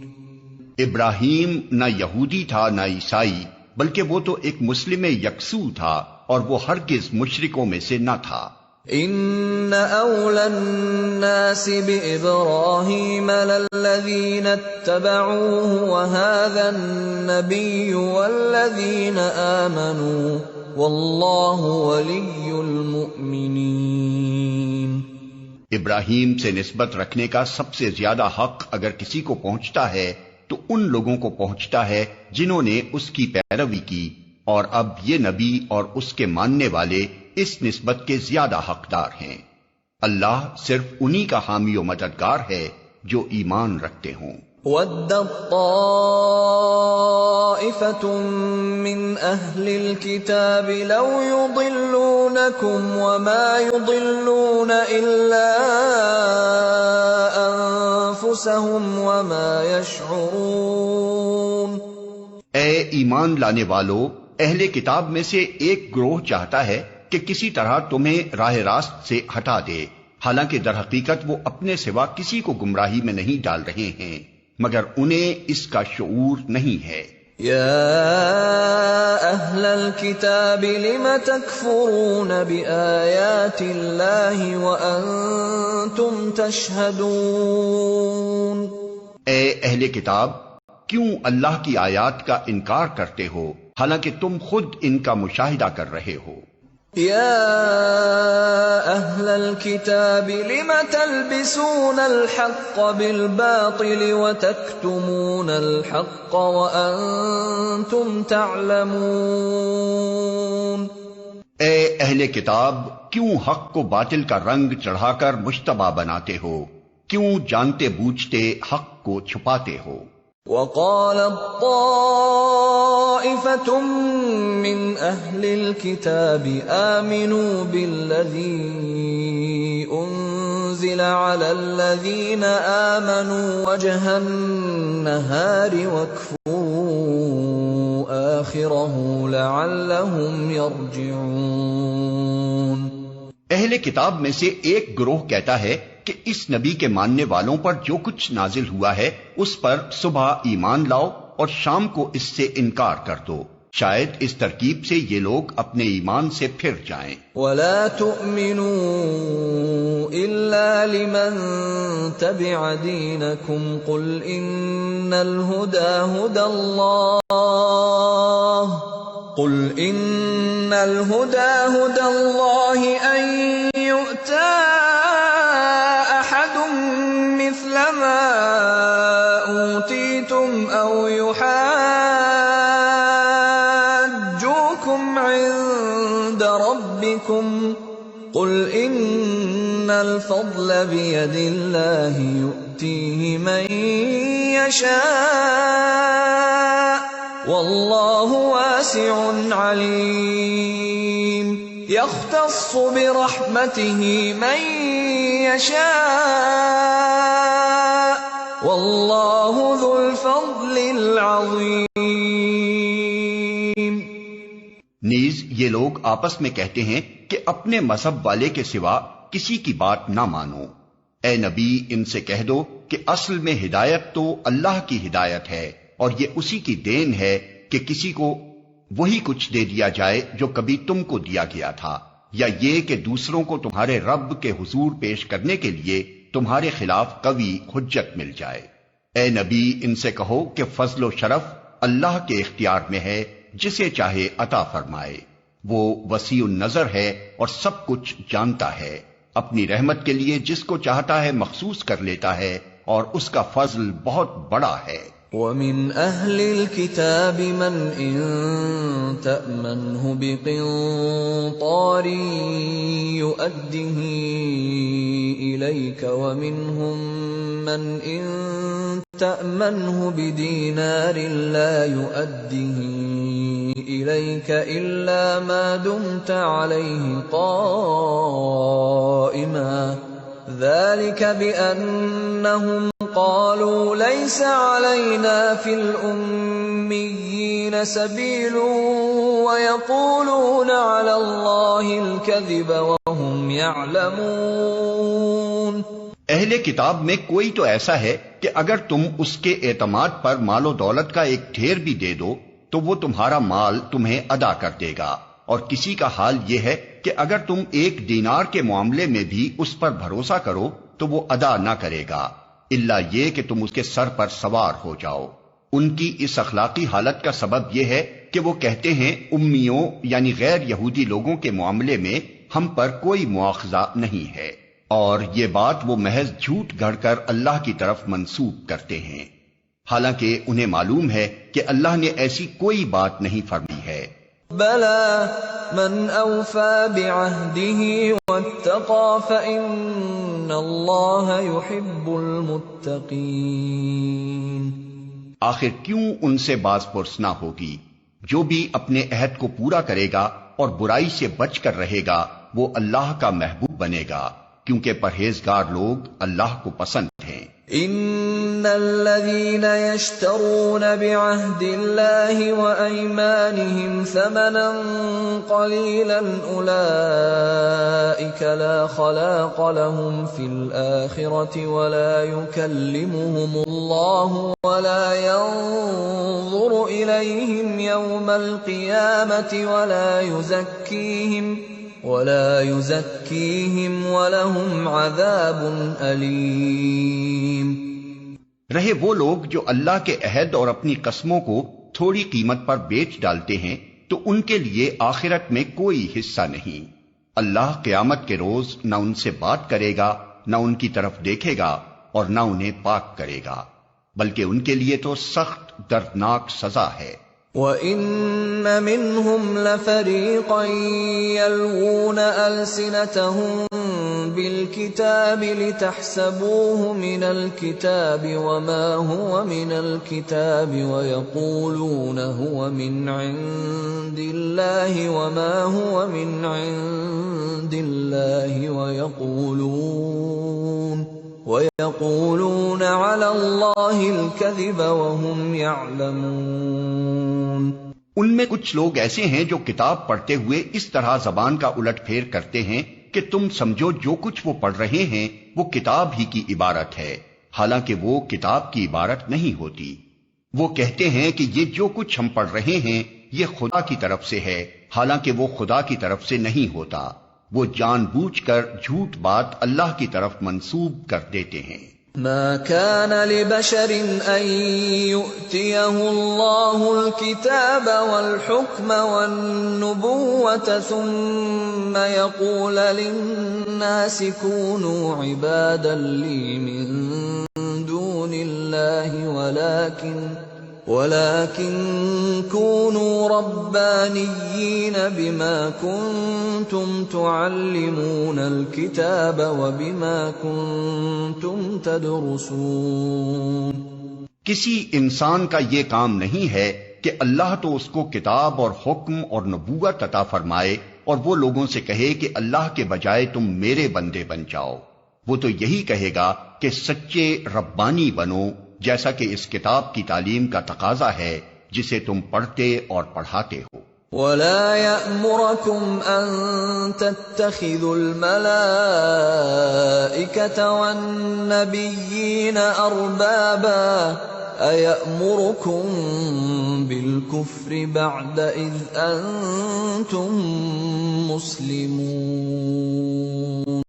ابراہیم نہ یہودی تھا نہ عیسائی، بلکہ وہ تو ایک مسلم یکسو تھا اور وہ ہرگز مشرکوں میں سے نہ تھا۔ ان اولی الناس بابراہیم للذین اتبعوه وهذا النبی والذین آمنوا واللہ ولی المؤمنین۔ ابراہیم سے نسبت رکھنے کا سب سے زیادہ حق اگر کسی کو پہنچتا ہے تو ان لوگوں کو پہنچتا ہے جنہوں نے اس کی پیروی کی، اور اب یہ نبی اور اس کے ماننے والے اس نسبت کے زیادہ حقدار ہیں۔ اللہ صرف انہی کا حامی و مددگار ہے جو ایمان رکھتے ہوں۔ وَدَّت طَّائِفَةٌ مِّنْ أَهْلِ الْكِتَابِ لَوْ يُضِلُّونَكُمْ وَمَا يُضِلُّونَ إِلَّا أَنفُسَهُمْ وَمَا يَشْعُرُونَ۔ اے ایمان لانے والو، اہل کتاب میں سے ایک گروہ چاہتا ہے کہ کسی طرح تمہیں راہ راست سے ہٹا دے، حالانکہ در حقیقت وہ اپنے سوا کسی کو گمراہی میں نہیں ڈال رہے ہیں، مگر انہیں اس کا شعور نہیں ہے۔ یا اہل الکتاب لم تکفرون بآیات اللہ وانتم تشہدون۔ اے اہل کتاب، کیوں اللہ کی آیات کا انکار کرتے ہو حالانکہ تم خود ان کا مشاہدہ کر رہے ہو؟ یا اہل الكتاب لم تلبسون الحق بالباطل وتكتمون الحق وأنتم تعلمون. اے اہل کتاب، کیوں حق کو باطل کا رنگ چڑھا کر مشتبہ بناتے ہو؟ کیوں جانتے بوجھتے حق کو چھپاتے ہو؟ وقالت طائفة من أهل الكتاب آمنوا بالذي أنزل على الذين آمنوا وجه النهار واكفروا آخره لعلهم يرجعون. اہل کتاب میں سے ایک گروہ کہتا ہے کہ اس نبی کے ماننے والوں پر جو کچھ نازل ہوا ہے اس پر صبح ایمان لاؤ اور شام کو اس سے انکار کر دو، شاید اس ترکیب سے یہ لوگ اپنے ایمان سے پھر جائیں. ولا تؤمنوا الا لمن تبع دينكم قل ان الهدى هدى الله ان يؤتى احد مثل ما اوتيتم او يحاجوكم عند ربكم قل ان الفضل بيد الله يؤتيه من يشاء والله واسع عليم. يختص برحمته من يشاء والله ذو الفضل العظيم. نیز یہ لوگ آپس میں کہتے ہیں کہ اپنے مذہب والے کے سوا کسی کی بات نہ مانو. اے نبی، ان سے کہہ دو کہ اصل میں ہدایت تو اللہ کی ہدایت ہے، اور یہ اسی کی دین ہے کہ کسی کو وہی کچھ دے دیا جائے جو کبھی تم کو دیا گیا تھا، یا یہ کہ دوسروں کو تمہارے رب کے حضور پیش کرنے کے لیے تمہارے خلاف قوی حجت مل جائے. اے نبی، ان سے کہو کہ فضل و شرف اللہ کے اختیار میں ہے، جسے چاہے عطا فرمائے. وہ وسیع النظر ہے اور سب کچھ جانتا ہے. اپنی رحمت کے لیے جس کو چاہتا ہے مخصوص کر لیتا ہے، اور اس کا فضل بہت بڑا ہے. وَمِنْ أَهْلِ الْكِتَابِ مَنْ إِن تَأْمَنْهُ بِقِنطَارٍ يُؤَدِّهِ إِلَيْكَ وَمِنْهُمْ مَنْ إِن تَأْمَنْهُ بِدِينَارٍ لَا يُؤَدِّهِ إِلَيْكَ إِلَّا مَا دُمْتَ عَلَيْهِ قَائِمًا ذَلِكَ بِأَنَّهُمْ قالوا ليس علينا في الأميين سبيل ويقولون على الله الكذب وهم يعلمون. اہل کتاب میں کوئی تو ایسا ہے کہ اگر تم اس کے اعتماد پر مال و دولت کا ایک ڈھیر بھی دے دو تو وہ تمہارا مال تمہیں ادا کر دے گا، اور کسی کا حال یہ ہے کہ اگر تم ایک دینار کے معاملے میں بھی اس پر بھروسہ کرو تو وہ ادا نہ کرے گا، الا یہ کہ تم اس کے سر پر سوار ہو جاؤ. ان کی اس اخلاقی حالت کا سبب یہ ہے کہ وہ کہتے ہیں امیوں یعنی غیر یہودی لوگوں کے معاملے میں ہم پر کوئی مواخذہ نہیں ہے، اور یہ بات وہ محض جھوٹ گھڑ کر اللہ کی طرف منسوب کرتے ہیں، حالانکہ انہیں معلوم ہے کہ اللہ نے ایسی کوئی بات نہیں فرمائی ہے. بلى من اوفى بعهده واتقى فإن الله يحب المتقين. آخر کیوں ان سے باز پرس نہ ہوگی؟ جو بھی اپنے عہد کو پورا کرے گا اور برائی سے بچ کر رہے گا وہ اللہ کا محبوب بنے گا، کیونکہ پرہیزگار لوگ اللہ کو پسند ہیں. ان الذين يشترون بعهد الله وايمانهم ثمنا قليلا اولئك لا خلاق لهم في الاخره ولا يكلمهم الله ولا ينظر اليهم يوم القيامه ولا يزكيهم ولهم عذاب أليم. رہے وہ لوگ جو اللہ کے عہد اور اپنی قسموں کو تھوڑی قیمت پر بیچ ڈالتے ہیں تو ان کے لیے آخرت میں کوئی حصہ نہیں، اللہ قیامت کے روز نہ ان سے بات کرے گا، نہ ان کی طرف دیکھے گا اور نہ انہیں پاک کرے گا، بلکہ ان کے لیے تو سخت دردناک سزا ہے۔ وَإِنَّ مِنْهُمْ لَفَرِيقًا يَلْوُونَ أَلْسِنَتَهُم بِالْكِتَابِ لِتَحْسَبُوهُ مِنَ الْكِتَابِ وَمَا هُوَ مِنَ الْكِتَابِ وَيَقُولُونَ هُوَ مِنْ عِندِ اللَّهِ وَمَا هُوَ مِنْ عِندِ اللَّهِ وَيَقُولُونَ عَلَى اللَّهِ الْكَذِبَ وَهُمْ يَعْلَمُونَ۔ ان میں کچھ لوگ ایسے ہیں جو کتاب پڑھتے ہوئے اس طرح زبان کا الٹ پھیر کرتے ہیں کہ تم سمجھو جو کچھ وہ پڑھ رہے ہیں وہ کتاب ہی کی عبارت ہے، حالانکہ وہ کتاب کی عبارت نہیں ہوتی۔ وہ کہتے ہیں کہ یہ جو کچھ ہم پڑھ رہے ہیں یہ خدا کی طرف سے ہے، حالانکہ وہ خدا کی طرف سے نہیں ہوتا۔ وہ جان بوجھ کر جھوٹ بات اللہ کی طرف منسوب کر دیتے ہیں۔ ما كان لبشر ان يؤتيه الله الكتاب والحكم والنبوة ثم يقول للناس كونوا عبادا لي من دون الله ولكن كونوا ربانيين بما كنتم تعلمون الكتاب وبما كنتم تدرسون۔ کسی انسان کا یہ کام نہیں ہے کہ اللہ تو اس کو کتاب اور حکم اور نبوت عطا فرمائے اور وہ لوگوں سے کہے کہ اللہ کے بجائے تم میرے بندے بن جاؤ۔ وہ تو یہی کہے گا کہ سچے ربانی بنو، جیسا کہ اس کتاب کی تعلیم کا تقاضا ہے جسے تم پڑھتے اور پڑھاتے ہو۔ وَلَا يَأْمُرَكُمْ أَن تَتَّخِذُوا الْمَلَائِكَةَ وَالنَّبِيِّينَ أَرْبَابًا أَيَأْمُرُكُمْ بِالْكُفْرِ بَعْدَ إِذْ أَنْتُمْ مُسْلِمُونَ۔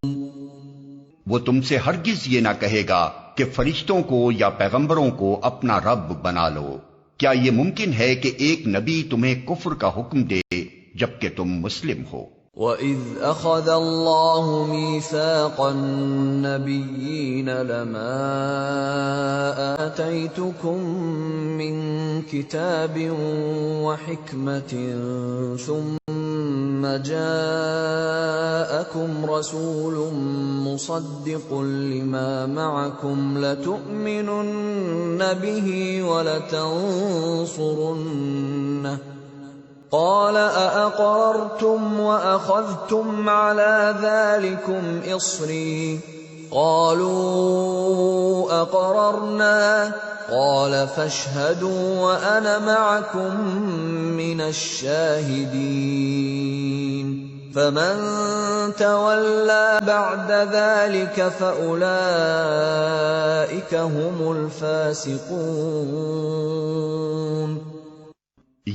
وہ تم سے ہرگز یہ نہ کہے گا کہ فرشتوں کو یا پیغمبروں کو اپنا رب بنا لو۔ کیا یہ ممکن ہے کہ ایک نبی تمہیں کفر کا حکم دے جبکہ تم مسلم ہو؟ وَإِذْ أَخَذَ اللَّهُ مِيثَاقَ النَّبِيِّينَ لَمَا آتَيْتُكُم مِّن كِتَابٍ وَحِكْمَةٍ ثُمَّ جَاءَكُمْ رَسُولٌ مُصَدِّقٌ لِّمَا مَعَكُمْ لَتُؤْمِنُنَّ بِهِ وَلَتَنصُرُنَّهُ قال أأقررتم وأخذتم على ذلكم إصري قالوا أقررنا قال فاشهدوا وأنا معكم من الشاهدين فمن تولى بعد ذلك فأولئك هم الفاسقون۔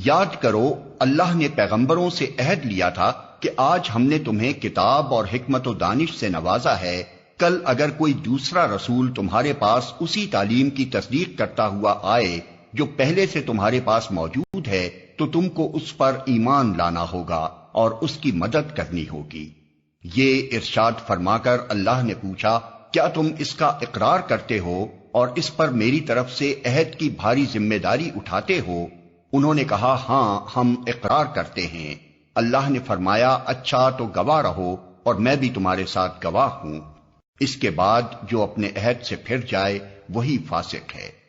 یاد کرو اللہ نے پیغمبروں سے عہد لیا تھا کہ آج ہم نے تمہیں کتاب اور حکمت و دانش سے نوازا ہے، کل اگر کوئی دوسرا رسول تمہارے پاس اسی تعلیم کی تصدیق کرتا ہوا آئے جو پہلے سے تمہارے پاس موجود ہے تو تم کو اس پر ایمان لانا ہوگا اور اس کی مدد کرنی ہوگی۔ یہ ارشاد فرما کر اللہ نے پوچھا، کیا تم اس کا اقرار کرتے ہو اور اس پر میری طرف سے عہد کی بھاری ذمہ داری اٹھاتے ہو؟ انہوں نے کہا ہاں ہم اقرار کرتے ہیں۔ اللہ نے فرمایا اچھا تو گواہ رہو اور میں بھی تمہارے ساتھ گواہ ہوں۔ اس کے بعد جو اپنے عہد سے پھر جائے وہی فاسق ہے۔